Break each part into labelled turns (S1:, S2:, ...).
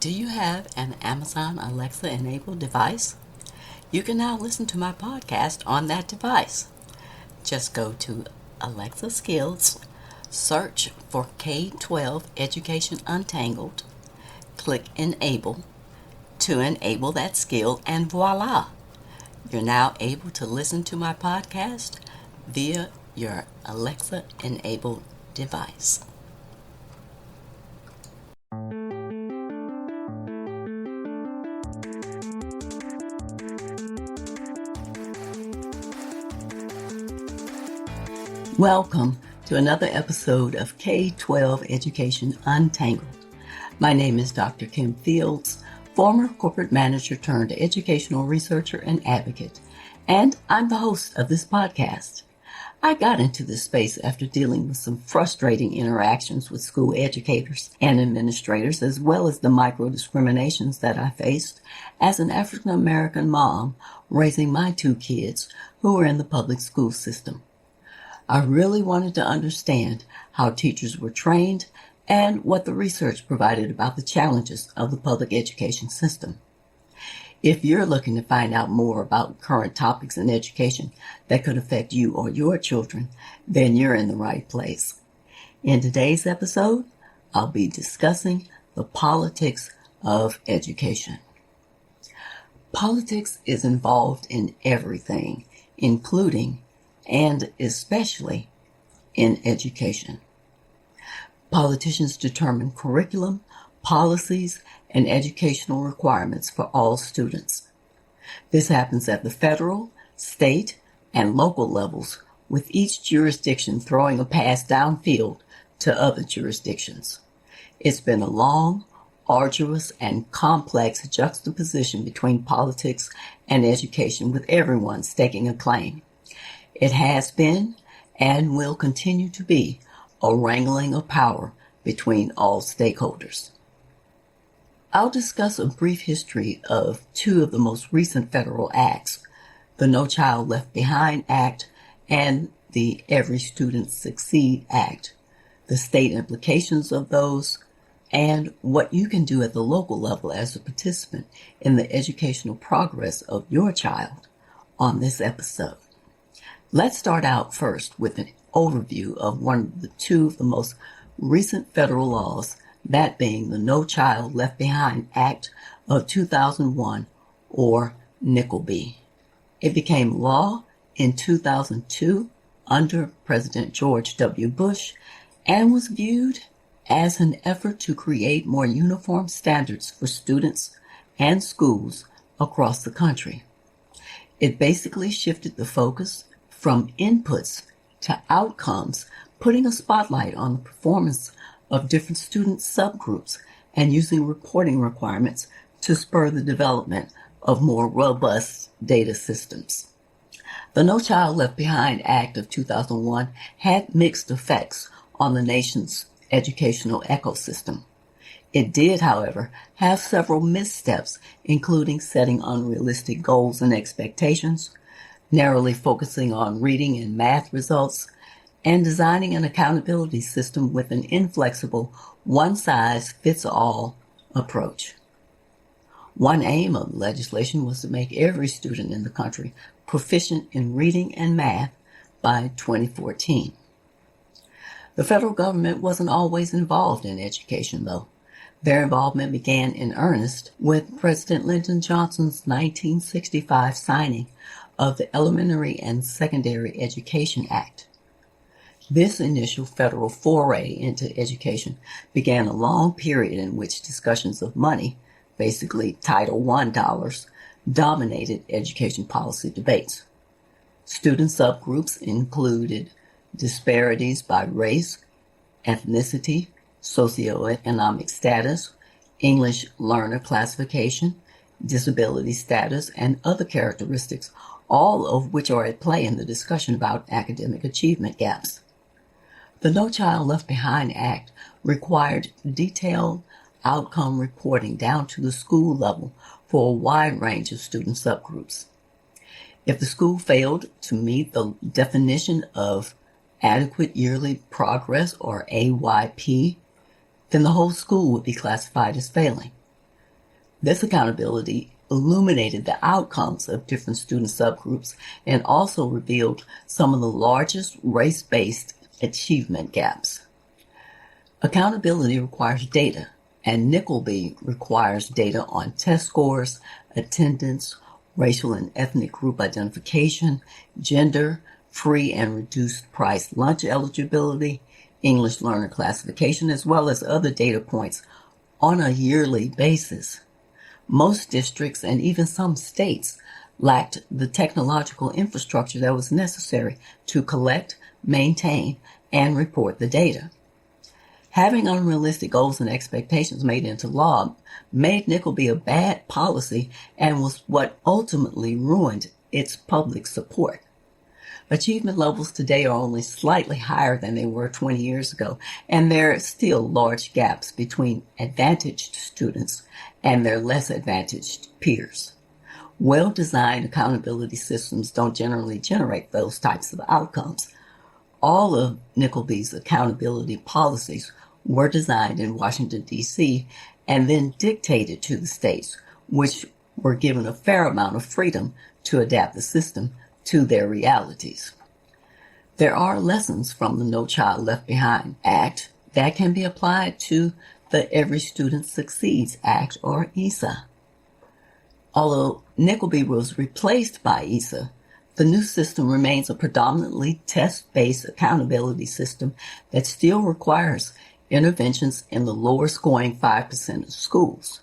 S1: Do you have an Amazon Alexa enabled device? You can now listen to my podcast on that device. Just go to Alexa Skills, search for K-12 Education Untangled, click Enable to enable that skill, and voila! You're now able to listen to my podcast via your Alexa enabled device. Welcome to another episode of K-12 Education Untangled. My name is Dr. Kim Fields, former corporate manager turned educational researcher and advocate, and I'm the host of this podcast. I got into this space after dealing with some frustrating interactions with school educators and administrators, as well as the micro-discriminations that I faced as an African-American mom raising my two kids who were in the public school system. I really wanted to understand how teachers were trained and what the research provided about the challenges of the public education system. If you're looking to find out more about current topics in education that could affect you or your children, then you're in the right place. In today's episode, I'll be discussing the politics of education. Politics is involved in everything, including and especially in education. Politicians determine curriculum, policies, and educational requirements for all students. This happens at the federal, state, and local levels, with each jurisdiction throwing a pass downfield to other jurisdictions. It's been a long, arduous, and complex juxtaposition between politics and education, with everyone staking a claim. It has been and will continue to be a wrangling of power between all stakeholders. I'll discuss a brief history of two of the most recent federal acts, the No Child Left Behind Act and the Every Student Succeed Act, the state implications of those, and what you can do at the local level as a participant in the educational progress of your child on this episode. Let's start out first with an overview of one of the two of the most recent federal laws, that being the No Child Left Behind Act of 2001, or NCLB. It became law in 2002 under President George W. Bush and was viewed as an effort to create more uniform standards for students and schools across the country. It basically shifted the focus from inputs to outcomes, putting a spotlight on the performance of different student subgroups and using reporting requirements to spur the development of more robust data systems. The No Child Left Behind Act of 2001 had mixed effects on the nation's educational ecosystem. It did, however, have several missteps, including setting unrealistic goals and expectations, narrowly focusing on reading and math results, and designing an accountability system with an inflexible, one-size-fits-all approach. One aim of the legislation was to make every student in the country proficient in reading and math by 2014. The federal government wasn't always involved in education, though. Their involvement began in earnest with President Lyndon Johnson's 1965 signing of the Elementary and Secondary Education Act. This initial federal foray into education began a long period in which discussions of money, basically Title I dollars, dominated education policy debates. Student subgroups included disparities by race, ethnicity, socioeconomic status, English learner classification, disability status, and other characteristics, all of which are at play in the discussion about academic achievement gaps. The No Child Left Behind Act required detailed outcome reporting down to the school level for a wide range of student subgroups. If the school failed to meet the definition of adequate yearly progress, or AYP, then the whole school would be classified as failing. This accountability illuminated the outcomes of different student subgroups and also revealed some of the largest race-based achievement gaps. Accountability requires data, and NCLB requires data on test scores, attendance, racial and ethnic group identification, gender, free and reduced price lunch eligibility, English learner classification, as well as other data points on a yearly basis. Most districts and even some states lacked the technological infrastructure that was necessary to collect, maintain, and report the data. Having unrealistic goals and expectations made into law made NCLB a bad policy and was what ultimately ruined its public support. Achievement levels today are only slightly higher than they were 20 years ago, and there are still large gaps between advantaged students and their less advantaged peers. Well-designed accountability systems don't generally generate those types of outcomes. All of NCLB's accountability policies were designed in Washington, D.C., and then dictated to the states, which were given a fair amount of freedom to adapt the system to their realities. There are lessons from the No Child Left Behind Act that can be applied to the Every Student Succeeds Act, or ESSA. Although NCLB was replaced by ESSA, the new system remains a predominantly test-based accountability system that still requires interventions in the lower scoring 5% of schools.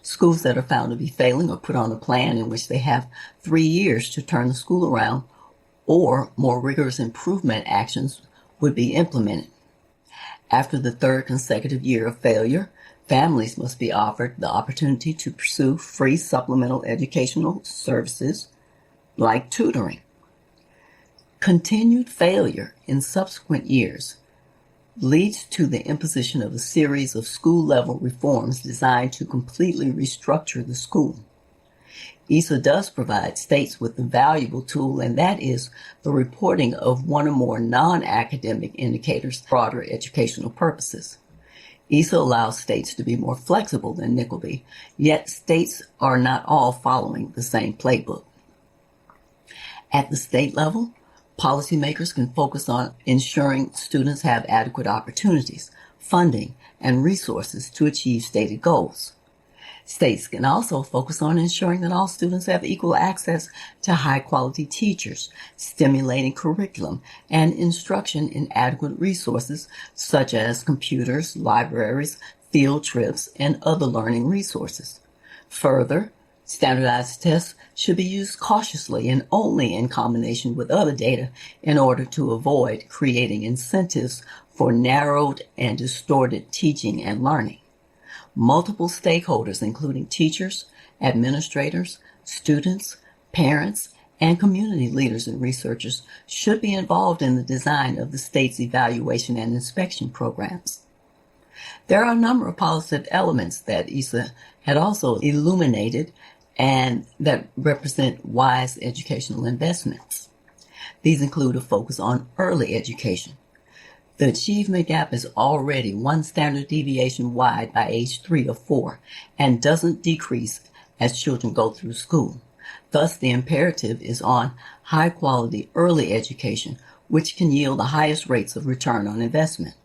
S1: Schools that are found to be failing are put on a plan in which they have 3 years to turn the school around, or more rigorous improvement actions would be implemented. After the third consecutive year of failure, families must be offered the opportunity to pursue free supplemental educational services like tutoring. Continued failure in subsequent years leads to the imposition of a series of school-level reforms designed to completely restructure the school. ESSA does provide states with a valuable tool, and that is the reporting of one or more non-academic indicators for broader educational purposes. ESSA allows states to be more flexible than NCLB, yet states are not all following the same playbook. At the state level, policymakers can focus on ensuring students have adequate opportunities, funding, and resources to achieve stated goals. States can also focus on ensuring that all students have equal access to high-quality teachers, stimulating curriculum, and instruction in adequate resources such as computers, libraries, field trips, and other learning resources. Further, standardized tests should be used cautiously and only in combination with other data in order to avoid creating incentives for narrowed and distorted teaching and learning. Multiple stakeholders, including teachers, administrators, students, parents, and community leaders and researchers, should be involved in the design of the state's evaluation and inspection programs. There are a number of positive elements that ESSA had also illuminated and that represent wise educational investments. These include a focus on early education. The achievement gap is already 1 standard deviation wide by age 3 or 4 and doesn't decrease as children go through school. Thus, the imperative is on high-quality early education, which can yield the highest rates of return on investment.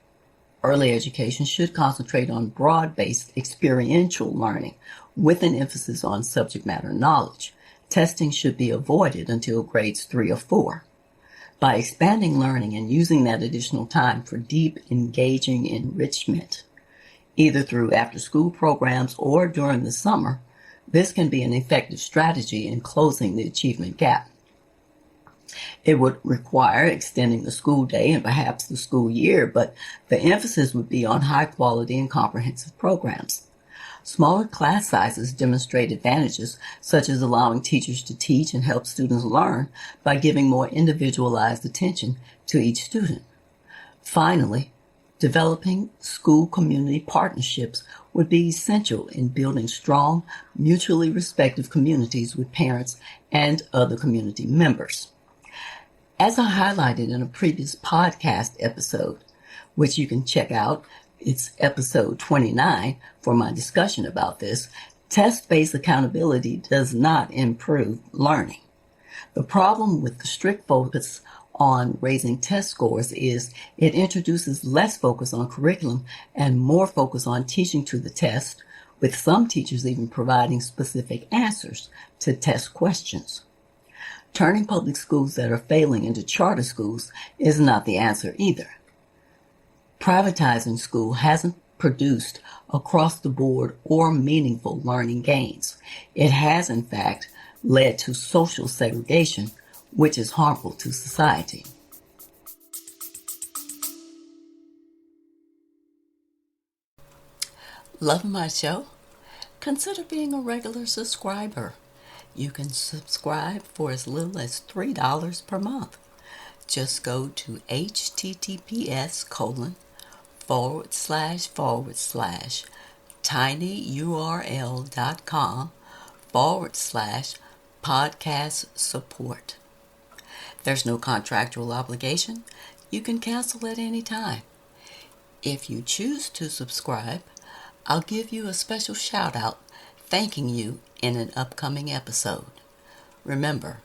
S1: Early education should concentrate on broad-based experiential learning with an emphasis on subject matter knowledge. Testing should be avoided until grades 3 or 4. By expanding learning and using that additional time for deep, engaging enrichment, either through after-school programs or during the summer, this can be an effective strategy in closing the achievement gap. It would require extending the school day and perhaps the school year, but the emphasis would be on high-quality and comprehensive programs. Smaller class sizes demonstrate advantages, such as allowing teachers to teach and help students learn by giving more individualized attention to each student. Finally, developing school-community partnerships would be essential in building strong, mutually respectful communities with parents and other community members. As I highlighted in a previous podcast episode, which you can check out, it's episode 29 for my discussion about this, Test-based accountability does not improve learning. The problem with the strict focus on raising test scores is it introduces less focus on curriculum and more focus on teaching to the test, with some teachers even providing specific answers to test questions. Turning public schools that are failing into charter schools is not the answer either. Privatizing school hasn't produced across-the-board or meaningful learning gains. It has, in fact, led to social segregation, which is harmful to society. Love my show? Consider being a regular subscriber. You can subscribe for as little as $3 per month. Just go to https://tinyurl.com/podcast support. There's no contractual obligation. You can cancel at any time. If you choose to subscribe, I'll give you a special shout out thanking you in an upcoming episode. Remember,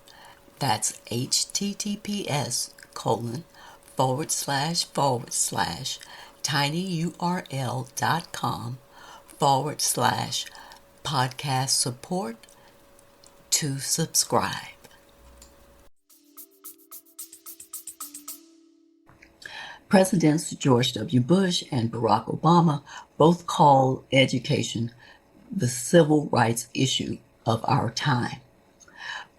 S1: that's https://tinyurl.com/podcast support to subscribe. Presidents George W. Bush and Barack Obama both call education the civil rights issue of our time.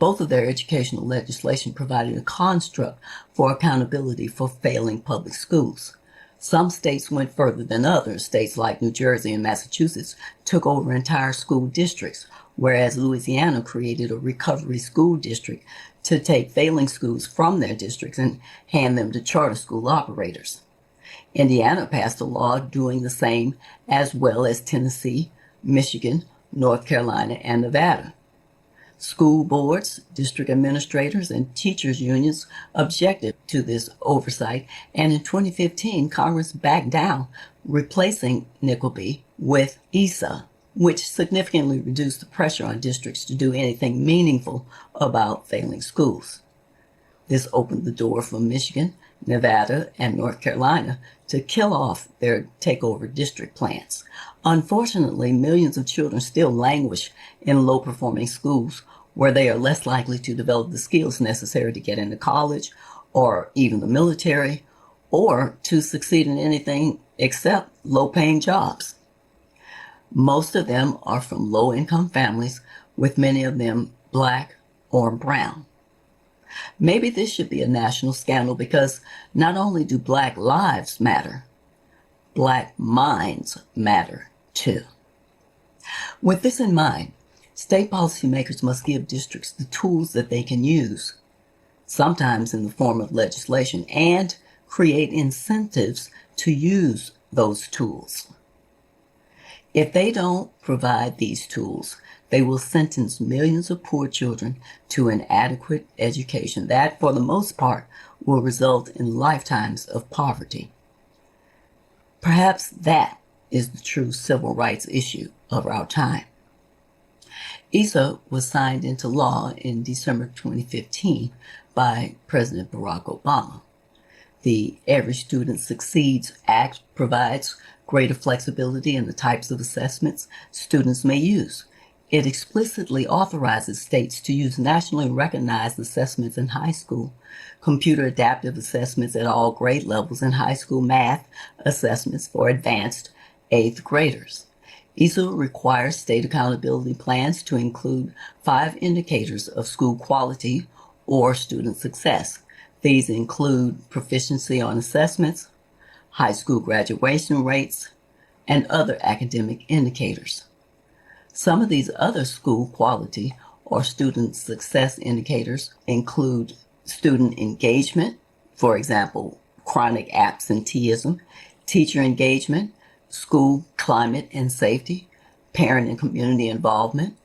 S1: Both of their educational legislation provided a construct for accountability for failing public schools. Some states went further than others. States like New Jersey and Massachusetts took over entire school districts, whereas Louisiana created a recovery school district to take failing schools from their districts and hand them to charter school operators. Indiana passed a law doing the same, as well as Tennessee, Michigan, North Carolina, and Nevada. School boards, district administrators, and teachers' unions objected to this oversight, and in 2015, Congress backed down, replacing NCLB with ESSA, which significantly reduced the pressure on districts to do anything meaningful about failing schools. This opened the door for Michigan, Nevada, and North Carolina to kill off their takeover district plans. Unfortunately, millions of children still languish in low-performing schools where they are less likely to develop the skills necessary to get into college or even the military or to succeed in anything except low-paying jobs. Most of them are from low-income families, with many of them black or brown. Maybe this should be a national scandal because not only do black lives matter, black minds matter too. With this in mind, state policymakers must give districts the tools that they can use, sometimes in the form of legislation, and create incentives to use those tools. If they don't provide these tools, they will sentence millions of poor children to inadequate education that, for the most part, will result in lifetimes of poverty. Perhaps that is the true civil rights issue of our time. ESSA was signed into law in December 2015 by President Barack Obama. The Every Student Succeeds Act provides greater flexibility in the types of assessments students may use. It explicitly authorizes states to use nationally recognized assessments in high school, computer adaptive assessments at all grade levels, and high school math assessments for advanced 8th graders. ESSA requires state accountability plans to include 5 indicators of school quality or student success. These include proficiency on assessments, high school graduation rates, and other academic indicators. Some of these other school quality or student success indicators include student engagement, for example, chronic absenteeism, teacher engagement, school climate and safety, parent and community involvement,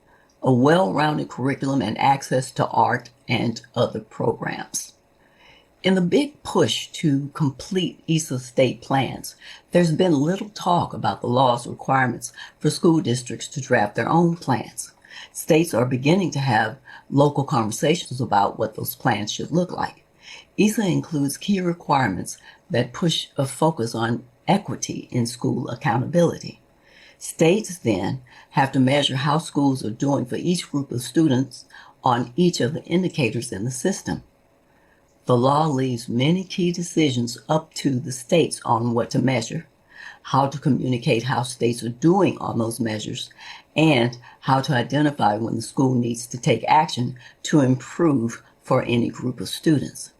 S1: a well-rounded curriculum, and access to art and other programs. In the big push to complete ESSA state plans, there's been little talk about the law's requirements for school districts to draft their own plans. States are beginning to have local conversations about what those plans should look like. ESSA includes key requirements that push a focus on equity in school accountability. States then have to measure how schools are doing for each group of students on each of the indicators in the system. The law leaves many key decisions up to the states on what to measure, how to communicate how states are doing on those measures, and how to identify when the school needs to take action to improve for any group of students.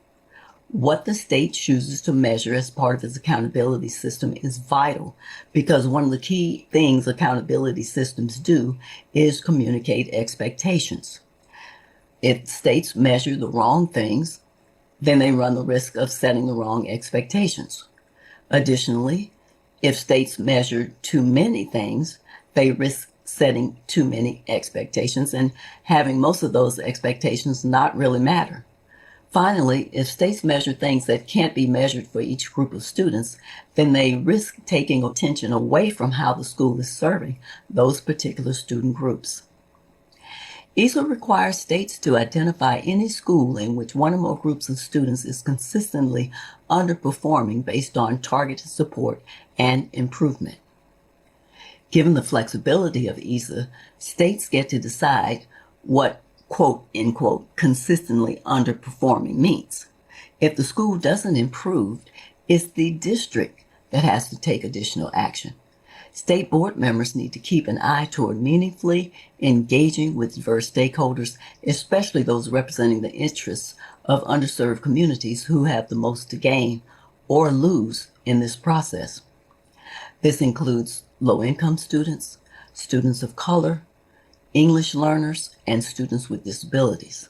S1: What the state chooses to measure as part of its accountability system is vital because one of the key things accountability systems do is communicate expectations. If states measure the wrong things, then they run the risk of setting the wrong expectations. Additionally, if states measure too many things, they risk setting too many expectations and having most of those expectations not really matter. Finally, if states measure things that can't be measured for each group of students, then they risk taking attention away from how the school is serving those particular student groups. ESSA requires states to identify any school in which one or more groups of students is consistently underperforming based on targeted support and improvement. Given the flexibility of ESSA, states get to decide what quote, unquote, consistently underperforming means. If the school doesn't improve, it's the district that has to take additional action. State board members need to keep an eye toward meaningfully engaging with diverse stakeholders, especially those representing the interests of underserved communities who have the most to gain or lose in this process. This includes low-income students, students of color, English learners, and students with disabilities.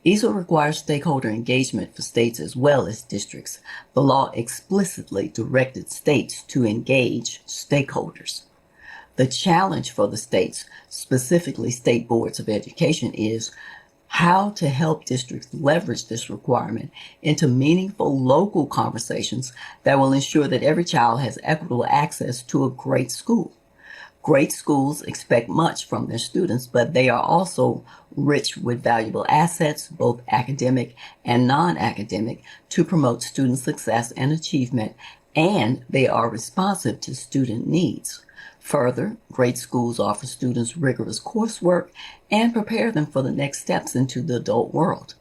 S1: ESSA requires stakeholder engagement for states as well as districts. The law explicitly directed states to engage stakeholders. The challenge for the states, specifically state boards of education, is how to help districts leverage this requirement into meaningful local conversations that will ensure that every child has equitable access to a great school. Great schools expect much from their students, but they are also rich with valuable assets, both academic and non-academic, to promote student success and achievement, and they are responsive to student needs. Further, great schools offer students rigorous coursework and prepare them for the next steps into the adult world.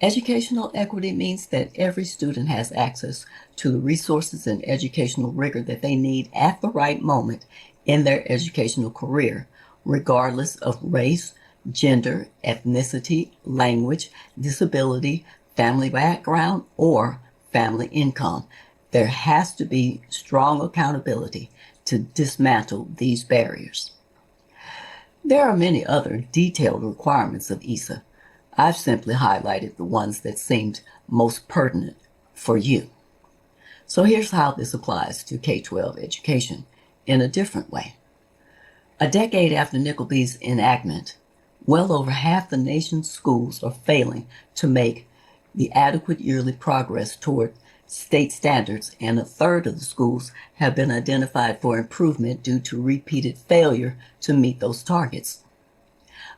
S1: Educational equity means that every student has access to the resources and educational rigor that they need at the right moment in their educational career, regardless of race, gender, ethnicity, language, disability, family background, or family income. There has to be strong accountability to dismantle these barriers. There are many other detailed requirements of ESSA. I've simply highlighted the ones that seemed most pertinent for you. So here's how this applies to K-12 education in a different way. A decade after Nickelby's enactment, well over half the nation's schools are failing to make the adequate yearly progress toward state standards, and a third of the schools have been identified for improvement due to repeated failure to meet those targets.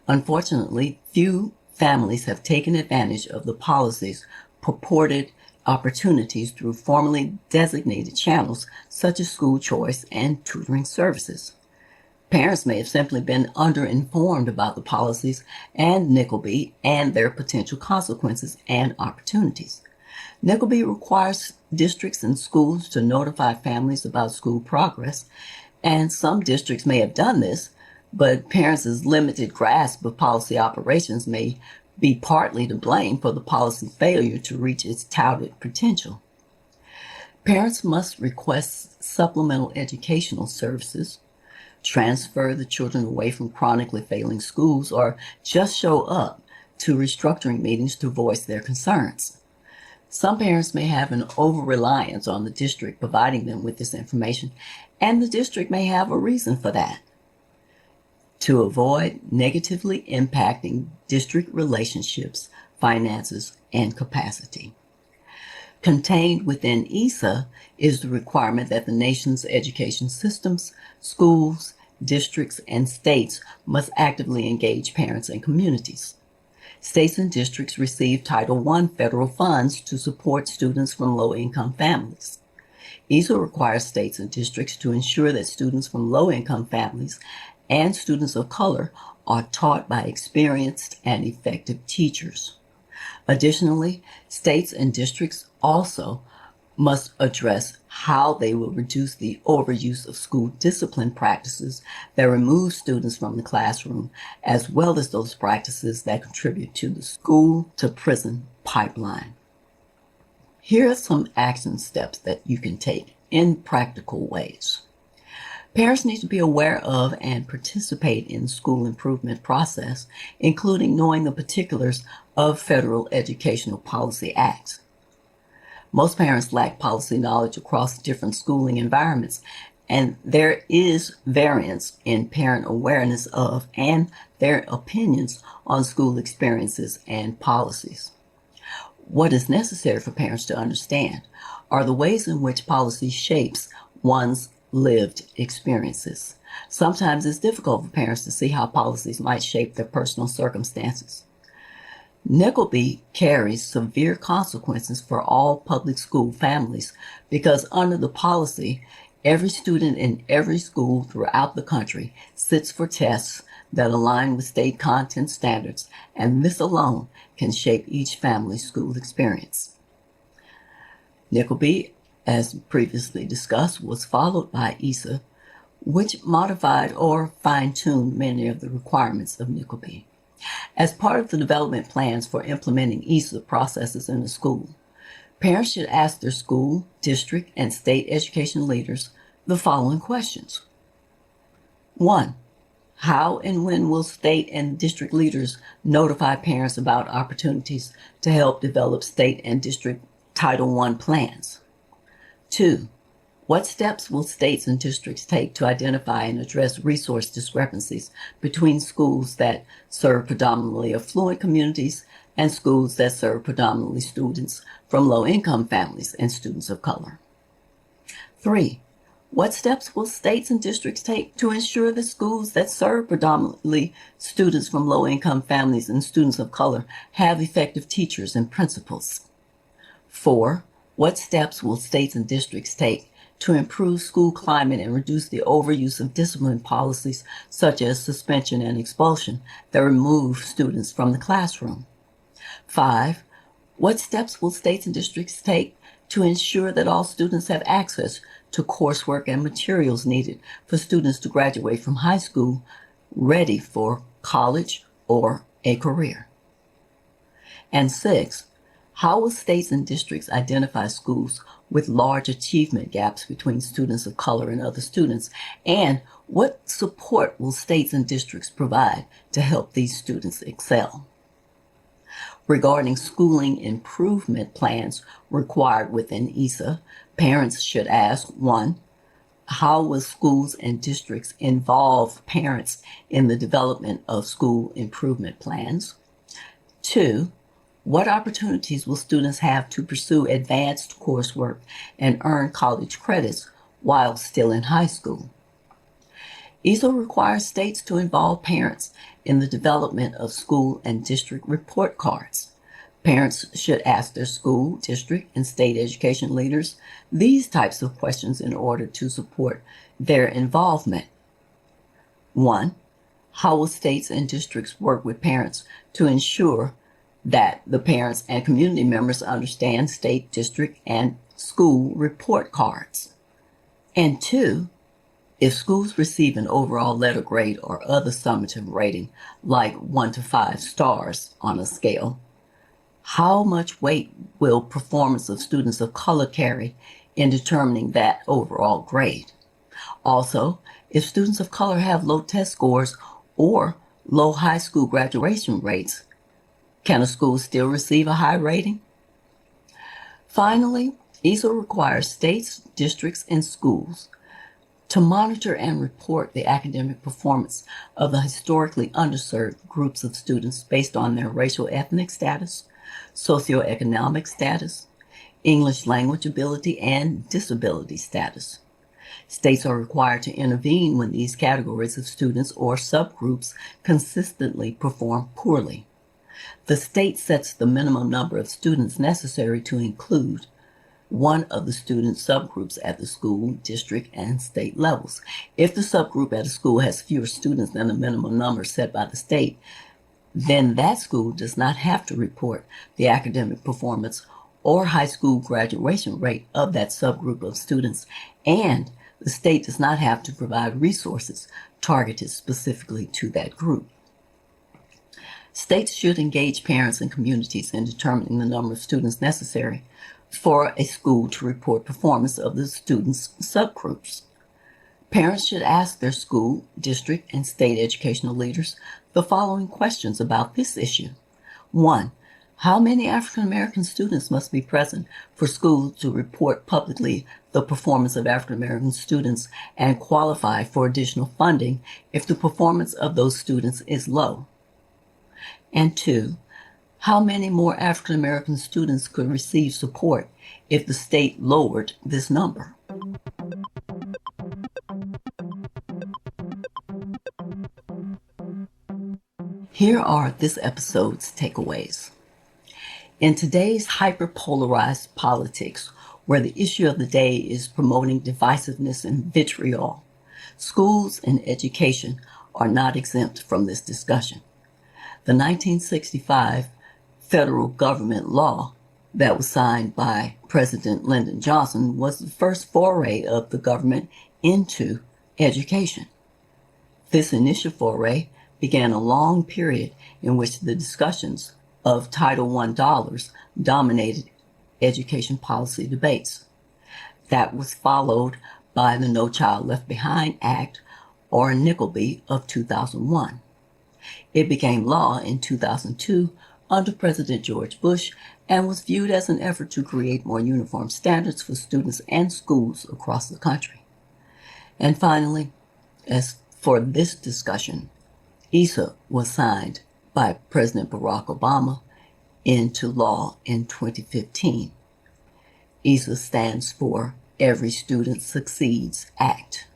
S1: Unfortunately, few families have taken advantage of the policy's purported opportunities through formally designated channels such as school choice and tutoring services. Parents may have simply been underinformed about the policies and Nickelby and their potential consequences and opportunities. Nickelby requires districts and schools to notify families about school progress, and some districts may have done this, but parents' limited grasp of policy operations may be partly to blame for the policy failure to reach its touted potential. Parents must request supplemental educational services, transfer the children away from chronically failing schools, or just show up to restructuring meetings to voice their concerns. Some parents may have an over-reliance on the district providing them with this information, and the district may have a reason for that. To avoid negatively impacting district relationships, finances, and capacity. Contained within ESSA is the requirement that the nation's education systems, schools, districts, and states must actively engage parents and communities. States and districts receive Title I federal funds to support students from low-income families. ESSA requires states and districts to ensure that students from low-income families and students of color are taught by experienced and effective teachers. Additionally, states and districts also must address how they will reduce the overuse of school discipline practices that remove students from the classroom, as well as those practices that contribute to the school-to-prison pipeline. Here are some action steps that you can take in practical ways. Parents need to be aware of and participate in the school improvement process, including knowing the particulars of federal educational policy acts. Most parents lack policy knowledge across different schooling environments, and there is variance in parent awareness of and their opinions on school experiences and policies. What is necessary for parents to understand are the ways in which policy shapes one's lived experiences. Sometimes it's difficult for parents to see how policies might shape their personal circumstances. NCLB carries severe consequences for all public school families because under the policy, every student in every school throughout the country sits for tests that align with state content standards, and this alone can shape each family's school experience. NCLB, as previously discussed, was followed by ESSA, which modified or fine-tuned many of the requirements of NCLB. As part of the development plans for implementing ESSA processes in the school, parents should ask their school, district, and state education leaders the following questions. 1. How and when will state and district leaders notify parents about opportunities to help develop state and district Title I plans? 2. What steps will states and districts take to identify and address resource discrepancies between schools that serve predominantly affluent communities and schools that serve predominantly students from low-income families and students of color? 3. What steps will states and districts take to ensure that schools that serve predominantly students from low-income families and students of color have effective teachers and principals? 4. What steps will states and districts take to improve school climate and reduce the overuse of discipline policies such as suspension and expulsion that remove students from the classroom? 5. What steps will states and districts take to ensure that all students have access to coursework and materials needed for students to graduate from high school ready for college or a career? And 6. How will states and districts identify schools with large achievement gaps between students of color and other students? And what support will states and districts provide to help these students excel? Regarding schooling improvement plans required within ESSA, parents should ask, 1, how will schools and districts involve parents in the development of school improvement plans? 2, what opportunities will students have to pursue advanced coursework and earn college credits while still in high school? ESSA requires states to involve parents in the development of school and district report cards. Parents should ask their school, district, and state education leaders these types of questions in order to support their involvement. 1. How will states and districts work with parents to ensure that the parents and community members understand state, district, and school report cards? And 2, if schools receive an overall letter grade or other summative rating, like 1 to 5 stars on a scale, how much weight will performance of students of color carry in determining that overall grade? Also, if students of color have low test scores or low high school graduation rates, can a school still receive a high rating? Finally, ESSA requires states, districts, and schools to monitor and report the academic performance of the historically underserved groups of students based on their racial ethnic status, socioeconomic status, English language ability, and disability status. States are required to intervene when these categories of students or subgroups consistently perform poorly. The state sets the minimum number of students necessary to include one of the student subgroups at the school, district, and state levels. If the subgroup at a school has fewer students than the minimum number set by the state, then that school does not have to report the academic performance or high school graduation rate of that subgroup of students, and the state does not have to provide resources targeted specifically to that group. States should engage parents and communities in determining the number of students necessary for a school to report performance of the students' subgroups. Parents should ask their school, district, and state educational leaders the following questions about this issue. 1. How many African American students must be present for schools to report publicly the performance of African American students and qualify for additional funding if the performance of those students is low? And 2, how many more African American students could receive support if the state lowered this number? Here are this episode's takeaways. In today's hyper-polarized politics, where the issue of the day is promoting divisiveness and vitriol, schools and education are not exempt from this discussion. The 1965 federal government law that was signed by President Lyndon Johnson was the first foray of the government into education. This initial foray began a long period in which the discussions of Title I dollars dominated education policy debates. That was followed by the No Child Left Behind Act, or Nickleby, of 2001. It became law in 2002 under President George Bush and was viewed as an effort to create more uniform standards for students and schools across the country. And finally, as for this discussion, ESSA was signed by President Barack Obama into law in 2015. ESSA stands for Every Student Succeeds Act.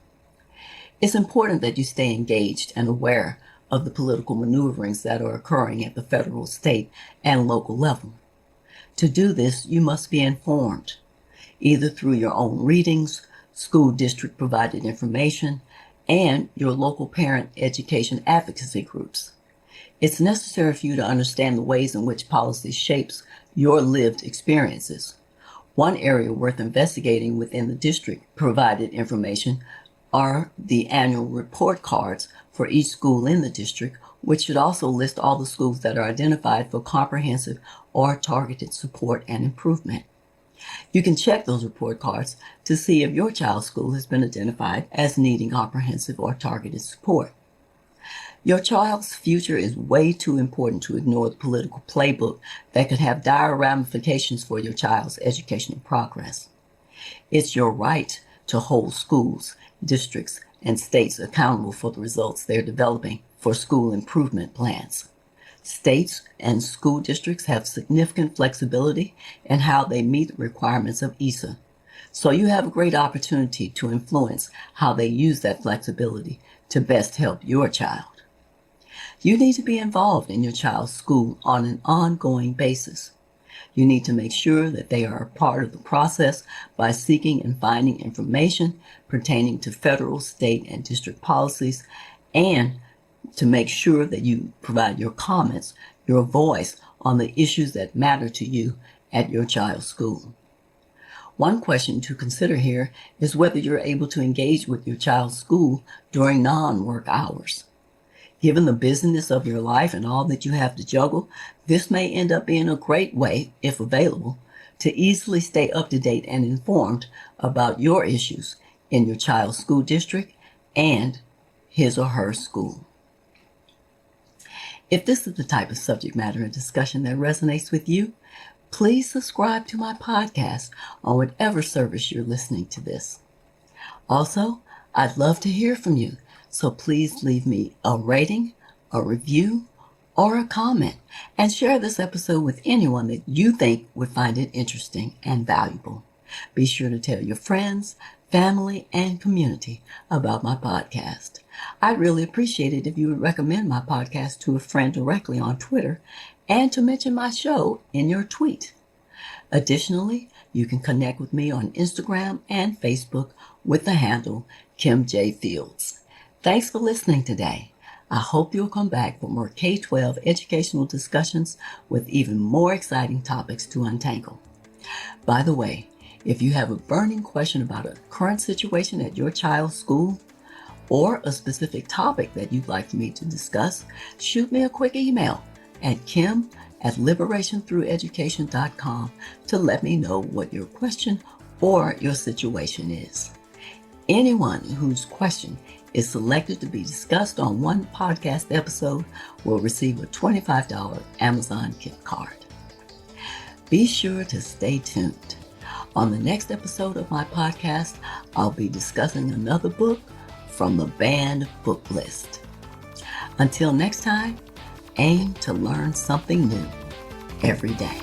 S1: It's important that you stay engaged and aware of the political maneuverings that are occurring at the federal, state, and local level. To do this, you must be informed, either through your own readings, school district provided information, and your local parent education advocacy groups. It's necessary for you to understand the ways in which policy shapes your lived experiences. One area worth investigating within the district provided information are the annual report cards for each school in the district, which should also list all the schools that are identified for comprehensive or targeted support and improvement. You can check those report cards to see if your child's school has been identified as needing comprehensive or targeted support. Your child's future is way too important to ignore the political playbook that could have dire ramifications for your child's educational progress. It's your right to hold schools, districts, and states accountable for the results they're developing for school improvement plans. States and school districts have significant flexibility in how they meet the requirements of ESSA, so you have a great opportunity to influence how they use that flexibility to best help your child. You need to be involved in your child's school on an ongoing basis. You need to make sure that they are a part of the process by seeking and finding information pertaining to federal, state, and district policies, and to make sure that you provide your comments, your voice on the issues that matter to you at your child's school. One question to consider here is whether you're able to engage with your child's school during non-work hours. Given the busyness of your life and all that you have to juggle, this may end up being a great way, if available, to easily stay up to date and informed about your issues in your child's school district and his or her school. If this is the type of subject matter and discussion that resonates with you, please subscribe to my podcast on whatever service you're listening to this. Also, I'd love to hear from you, so please leave me a rating, a review, or a comment, and share this episode with anyone that you think would find it interesting and valuable. Be sure to tell your friends, family, and community about my podcast. I'd really appreciate it if you would recommend my podcast to a friend directly on Twitter and to mention my show in your tweet. Additionally, you can connect with me on Instagram and Facebook with the handle Kim J. Fields. Thanks for listening today. I hope you'll come back for more K-12 educational discussions with even more exciting topics to untangle. By the way, if you have a burning question about a current situation at your child's school or a specific topic that you'd like me to discuss, shoot me a quick email at kim@liberationthrougheducation.com to let me know what your question or your situation is. Anyone whose question is selected to be discussed on one podcast episode will receive a $25 Amazon gift card. Be sure to stay tuned. On the next episode of my podcast, I'll be discussing another book from the banned book list. Until next time, aim to learn something new every day.